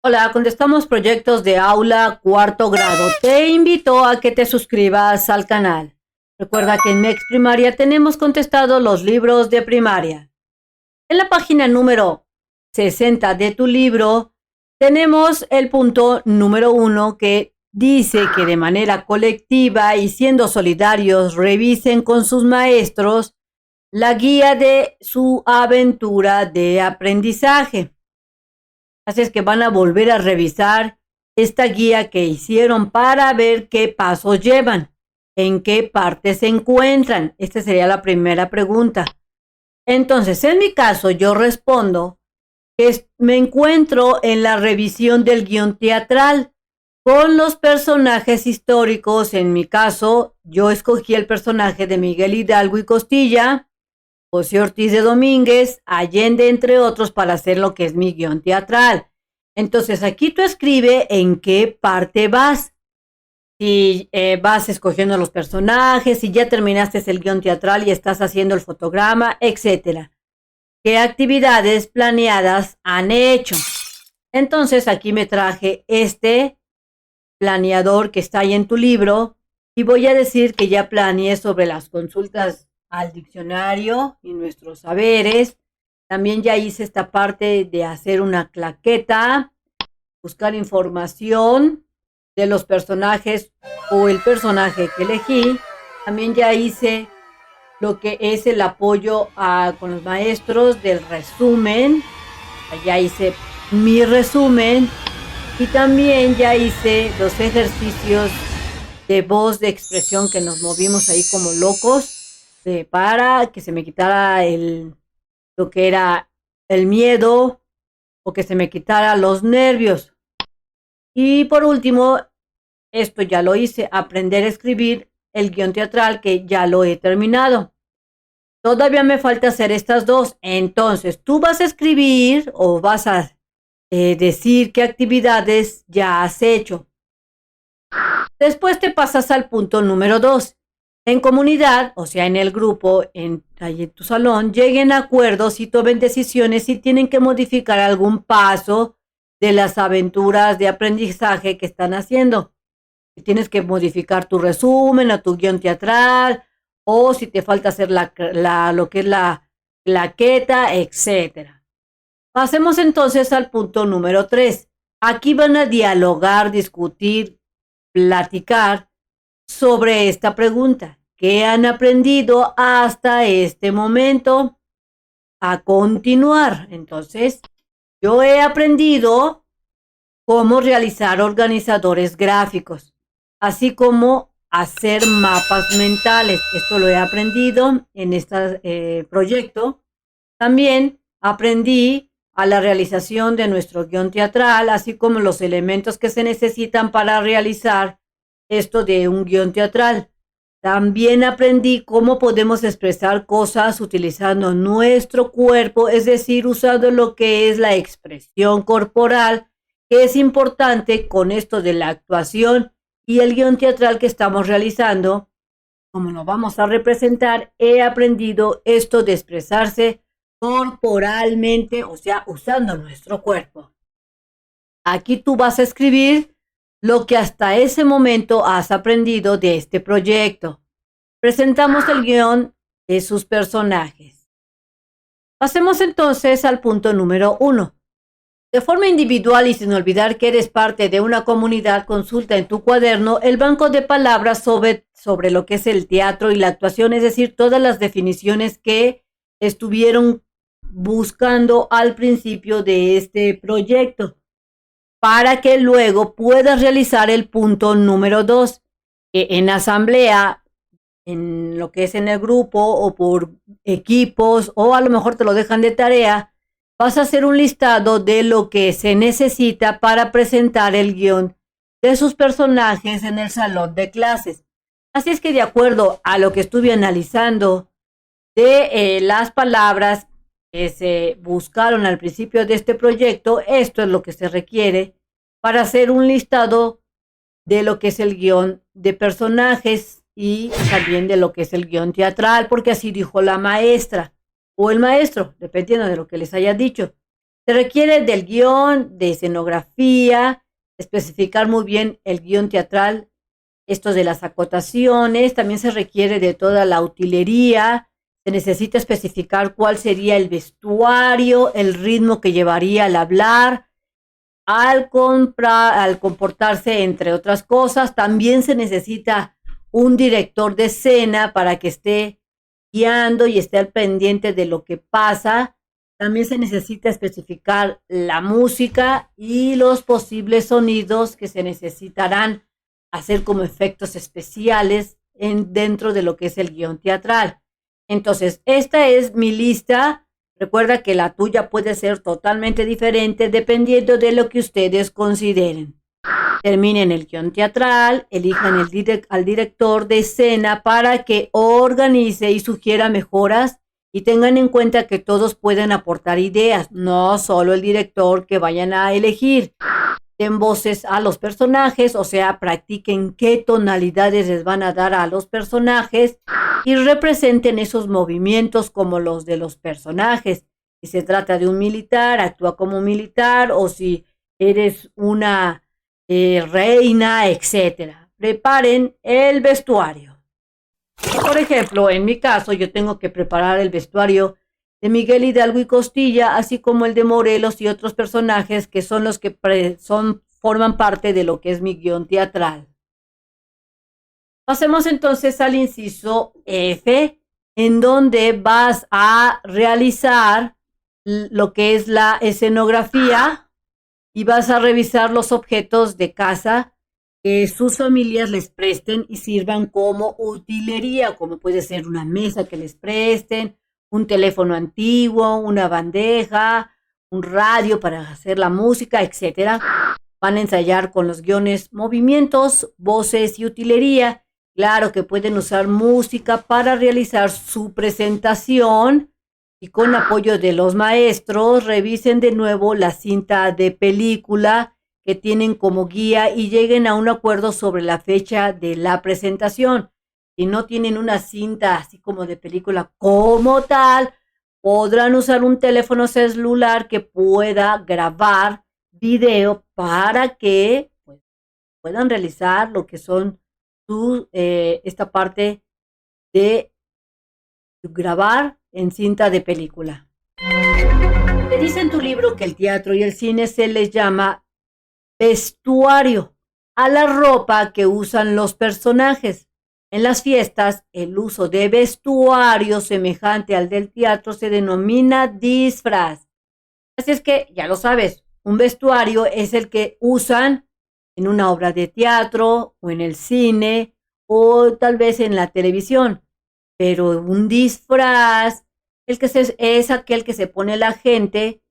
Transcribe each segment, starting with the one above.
Hola, contestamos proyectos de aula cuarto grado. Te invito a que te suscribas al canal. Recuerda que en MEX Primaria tenemos contestado los libros de primaria. En la página número 60 de tu libro tenemos el punto número 1 que dice que de manera colectiva y siendo solidarios revisen con sus maestros la guía de su aventura de aprendizaje. Así es que van a volver a revisar esta guía que hicieron para ver qué pasos llevan, en qué parte se encuentran. Esta sería la primera pregunta. Entonces, en mi caso, yo respondo que me encuentro en la revisión del guión teatral con los personajes históricos. En mi caso, yo escogí el personaje de Miguel Hidalgo y Costilla, José Ortiz de Domínguez, Allende, entre otros, para hacer lo que es mi guión teatral. Entonces, aquí tú escribe en qué parte vas. Si vas escogiendo los personajes, si ya terminaste el guión teatral y estás haciendo el fotograma, etcétera. ¿Qué actividades planeadas han hecho? Entonces, aquí me traje este planeador que está ahí en tu libro y voy a decir que ya planeé sobre las consultas al diccionario y nuestros saberes. También ya hice esta parte de hacer una claqueta, buscar información de los personajes o el personaje que elegí. También ya hice lo que es el apoyo con los maestros del resumen. Ya hice mi resumen y también ya hice los ejercicios de voz, de expresión, que nos movimos ahí como locos para que se me quitara lo que era el miedo o que se me quitara los nervios. Y por último, esto ya lo hice, aprender a escribir el guión teatral, que ya lo he terminado. Todavía me falta hacer estas dos. Entonces, tú vas a escribir o vas a decir qué actividades ya has hecho. Después te pasas al punto número 2. En comunidad, o sea, en el grupo, en tu salón, lleguen a acuerdos y tomen decisiones si tienen que modificar algún paso de las aventuras de aprendizaje que están haciendo. Si tienes que modificar tu resumen o tu guión teatral, o si te falta hacer lo que es la claqueta, etcétera. Pasemos entonces al punto número 3. Aquí van a dialogar, discutir, platicar sobre esta pregunta. ¿Qué han aprendido hasta este momento? A continuar. Entonces, yo he aprendido cómo realizar organizadores gráficos, así como hacer mapas mentales. Esto lo he aprendido en este proyecto. También aprendí a la realización de nuestro guión teatral, así como los elementos que se necesitan para realizar esto de un guión teatral. También aprendí cómo podemos expresar cosas utilizando nuestro cuerpo, es decir, usando lo que es la expresión corporal, que es importante con esto de la actuación y el guión teatral que estamos realizando. Como lo vamos a representar, he aprendido esto de expresarse corporalmente, o sea, usando nuestro cuerpo. Aquí tú vas a escribir lo que hasta ese momento has aprendido de este proyecto. Presentamos el guión de sus personajes. Pasemos entonces al punto número 1. De forma individual y sin olvidar que eres parte de una comunidad, consulta en tu cuaderno el banco de palabras sobre lo que es el teatro y la actuación, es decir, todas las definiciones que estuvieron buscando al principio de este proyecto, para que luego puedas realizar el punto número 2, que en asamblea, en lo que es en el grupo o por equipos, o a lo mejor te lo dejan de tarea, vas a hacer un listado de lo que se necesita para presentar el guión de sus personajes en el salón de clases. Así es que de acuerdo a lo que estuve analizando de las palabras que se buscaron al principio de este proyecto, esto es lo que se requiere para hacer un listado de lo que es el guión de personajes y también de lo que es el guión teatral, porque así dijo la maestra o el maestro, dependiendo de lo que les haya dicho. Se requiere del guión, de escenografía, especificar muy bien el guión teatral, esto de las acotaciones, también se requiere de toda la utilería, se necesita especificar cuál sería el vestuario, el ritmo que llevaría al hablar, al comprar, al comportarse, entre otras cosas. También se necesita un director de escena para que esté guiando y esté al pendiente de lo que pasa. También se necesita especificar la música y los posibles sonidos que se necesitarán hacer como efectos especiales dentro de lo que es el guión teatral. Entonces, esta es mi lista. Recuerda que la tuya puede ser totalmente diferente dependiendo de lo que ustedes consideren. Terminen el guión teatral, elijan al director de escena para que organice y sugiera mejoras y tengan en cuenta que todos pueden aportar ideas, no solo el director que vayan a elegir. Den voces a los personajes, o sea, practiquen qué tonalidades les van a dar a los personajes y representen esos movimientos como los de los personajes. Si se trata de un militar, actúa como un militar, o si eres una reina, etcétera. Preparen el vestuario. Por ejemplo, en mi caso, yo tengo que preparar el vestuario de Miguel Hidalgo y Costilla, así como el de Morelos y otros personajes que son los que forman parte de lo que es mi guión teatral. Pasemos entonces al inciso F, en donde vas a realizar lo que es la escenografía y vas a revisar los objetos de casa que sus familias les presten y sirvan como utilería, como puede ser una mesa que les presten, un teléfono antiguo, una bandeja, un radio para hacer la música, etcétera. Van a ensayar con los guiones movimientos, voces y utilería. Claro que pueden usar música para realizar su presentación y con apoyo de los maestros revisen de nuevo la cinta de película que tienen como guía y lleguen a un acuerdo sobre la fecha de la presentación. Si no tienen una cinta así como de película como tal, podrán usar un teléfono celular que pueda grabar video para que pues, puedan realizar lo que son esta parte de grabar en cinta de película. Te dice en tu libro que el teatro y el cine se les llama vestuario a la ropa que usan los personajes. En las fiestas, el uso de vestuario semejante al del teatro se denomina disfraz. Así es que, ya lo sabes, un vestuario es el que usan en una obra de teatro o en el cine o tal vez en la televisión. Pero un disfraz es aquel que se pone la gente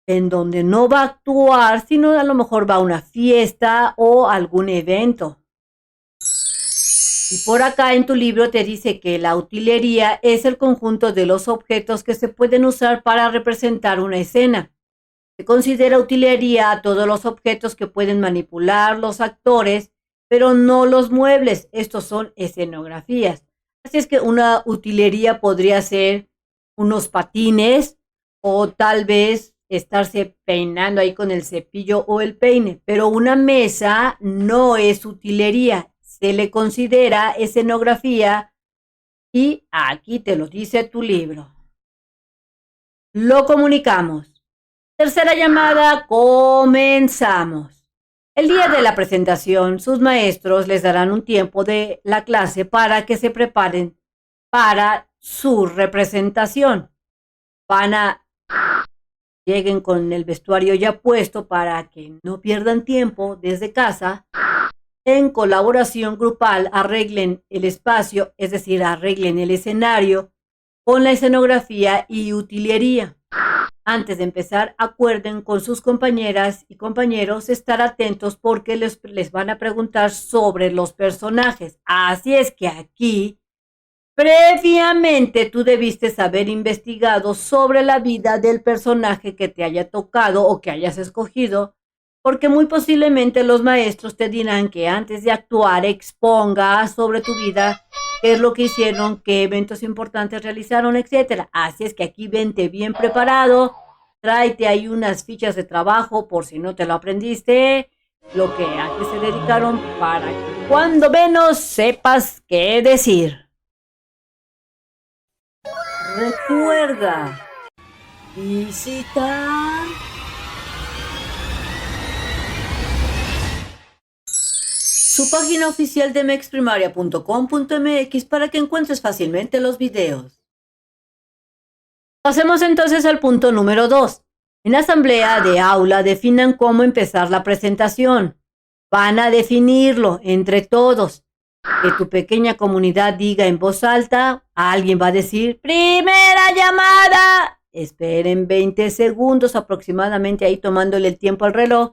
en donde no va a actuar, sino a lo mejor va a una fiesta o algún evento. Y por acá en tu libro te dice que la utilería es el conjunto de los objetos que se pueden usar para representar una escena. Se considera utilería a todos los objetos que pueden manipular los actores, pero no los muebles. Estos son escenografías. Así es que una utilería podría ser unos patines o tal vez estarse peinando ahí con el cepillo o el peine, pero una mesa no es utilería, se le considera escenografía y aquí te lo dice tu libro. Lo comunicamos. Tercera llamada, comenzamos. El día de la presentación, sus maestros les darán un tiempo de la clase para que se preparen para su representación. Lleguen con el vestuario ya puesto para que no pierdan tiempo desde casa. En colaboración grupal, arreglen el espacio, es decir, arreglen el escenario con la escenografía y utilería. Antes de empezar, acuerden con sus compañeras y compañeros estar atentos porque les van a preguntar sobre los personajes. Así es que aquí, previamente, tú debiste haber investigado sobre la vida del personaje que te haya tocado o que hayas escogido, porque muy posiblemente los maestros te dirán que antes de actuar expongas sobre tu vida, qué es lo que hicieron, qué eventos importantes realizaron, etcétera. Así es que aquí vente bien preparado, tráete ahí unas fichas de trabajo por si no te lo aprendiste, a qué se dedicaron, para que cuando menos sepas qué decir. Recuerda visitar su página oficial de mexprimaria.com.mx para que encuentres fácilmente los videos. Pasemos entonces al punto número 2. En asamblea de aula definan cómo empezar la presentación. Van a definirlo entre todos. Que tu pequeña comunidad diga en voz alta, alguien va a decir, ¡primera llamada! Esperen 20 segundos aproximadamente ahí tomándole el tiempo al reloj.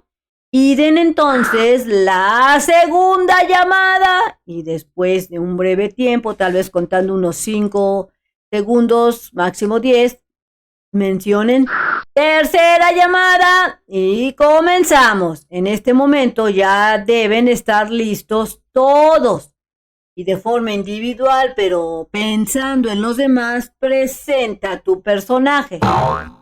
Y den entonces la segunda llamada. Y después de un breve tiempo, tal vez contando unos 5 segundos, máximo 10, mencionen tercera llamada y comenzamos. En este momento ya deben estar listos todos y de forma individual, pero pensando en los demás, presenta tu personaje.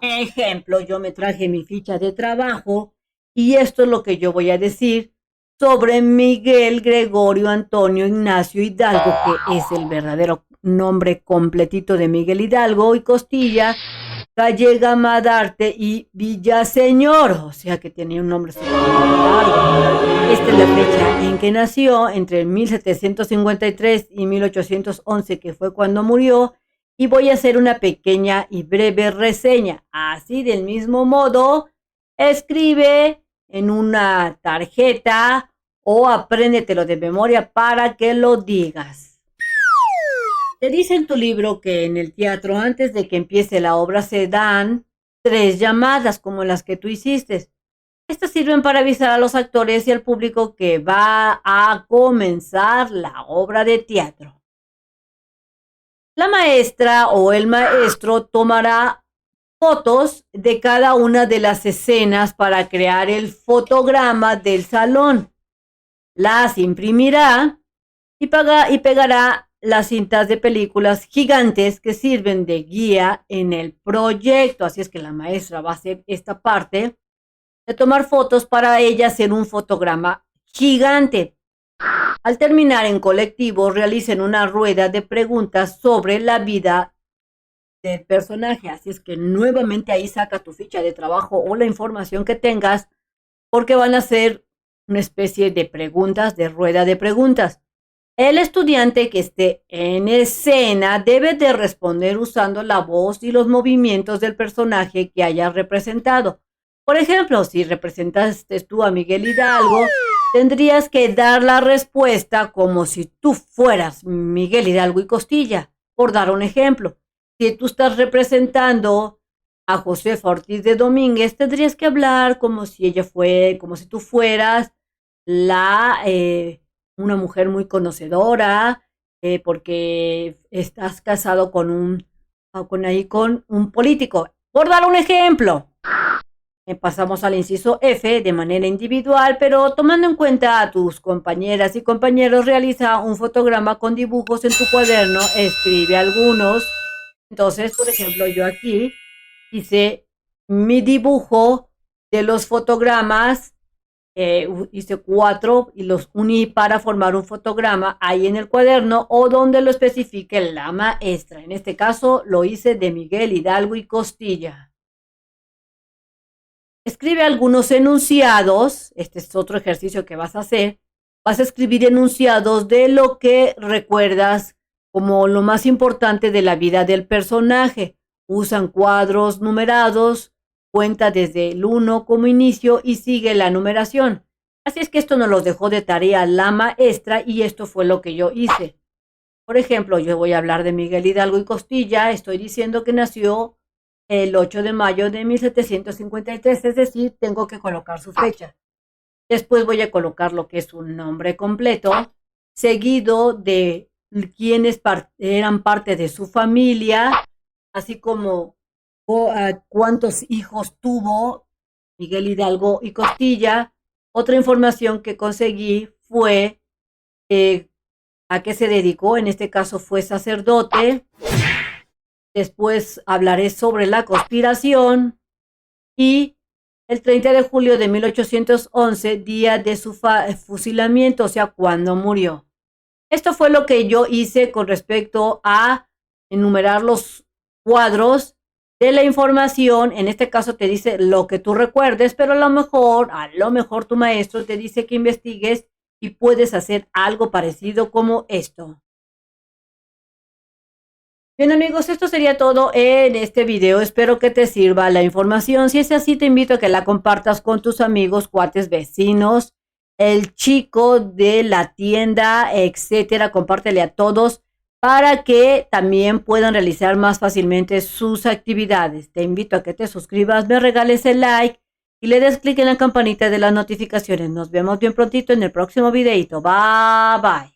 Ejemplo, yo me traje mi ficha de trabajo y esto es lo que yo voy a decir sobre Miguel Gregorio Antonio Ignacio Hidalgo, que es el verdadero nombre completito de Miguel Hidalgo y Costilla, Gallega Madarte y Villaseñor, o sea que tenía un nombre súper largo. Esta es la fecha en que nació, entre 1753 y 1811, que fue cuando murió, y voy a hacer una pequeña y breve reseña. Así del mismo modo, escribe en una tarjeta o apréndetelo de memoria para que lo digas. Te dice en tu libro que en el teatro, antes de que empiece la obra, se dan 3 llamadas como las que tú hiciste. Estas sirven para avisar a los actores y al público que va a comenzar la obra de teatro. La maestra o el maestro tomará fotos de cada una de las escenas para crear el fotograma del salón. Las imprimirá y pegará las cintas de películas gigantes que sirven de guía en el proyecto. Así es que la maestra va a hacer esta parte de tomar fotos para ella hacer un fotograma gigante. Al terminar en colectivo, realicen una rueda de preguntas sobre la vida del personaje. Así es que nuevamente ahí saca tu ficha de trabajo o la información que tengas, porque van a hacer una especie de preguntas, de rueda de preguntas. El estudiante que esté en escena debe de responder usando la voz y los movimientos del personaje que haya representado. Por ejemplo, si representaste tú a Miguel Hidalgo, tendrías que dar la respuesta como si tú fueras Miguel Hidalgo y Costilla, por dar un ejemplo. Si tú estás representando a Josefa Ortiz de Domínguez, tendrías que hablar como si tú fueras una mujer muy conocedora, porque estás casado con un político. Por dar un ejemplo. Pasamos al inciso F de manera individual, pero tomando en cuenta a tus compañeras y compañeros, realiza un fotograma con dibujos en tu cuaderno, escribe algunos. Entonces, por ejemplo, yo aquí hice mi dibujo de los fotogramas, hice 4 y los uní para formar un fotograma ahí en el cuaderno o donde lo especifique la maestra. En este caso lo hice de Miguel Hidalgo y Costilla. Escribe algunos enunciados. Este es otro ejercicio que vas a hacer. Vas a escribir enunciados de lo que recuerdas como lo más importante de la vida del personaje. Usan cuadros numerados, cuenta desde el 1 como inicio y sigue la numeración. Así es que esto nos lo dejó de tarea la maestra y esto fue lo que yo hice. Por ejemplo, yo voy a hablar de Miguel Hidalgo y Costilla. Estoy diciendo que nació el 8 de mayo de 1753, es decir, tengo que colocar su fecha. Después voy a colocar lo que es un nombre completo, seguido de quienes eran parte de su familia, así como cuántos hijos tuvo Miguel Hidalgo y Costilla. Otra información que conseguí fue a qué se dedicó, en este caso fue sacerdote. Después hablaré sobre la conspiración y el 30 de julio de 1811, día de su fusilamiento, o sea, cuando murió. Esto fue lo que yo hice con respecto a enumerar los cuadros de la información. En este caso te dice lo que tú recuerdes, pero a lo mejor tu maestro te dice que investigues y puedes hacer algo parecido como esto. Bien amigos, esto sería todo en este video. Espero que te sirva la información. Si es así, te invito a que la compartas con tus amigos, cuates, vecinos, el chico de la tienda, etcétera. Compártele a todos para que también puedan realizar más fácilmente sus actividades. Te invito a que te suscribas, me regales el like y le des clic en la campanita de las notificaciones. Nos vemos bien prontito en el próximo videito. Bye bye.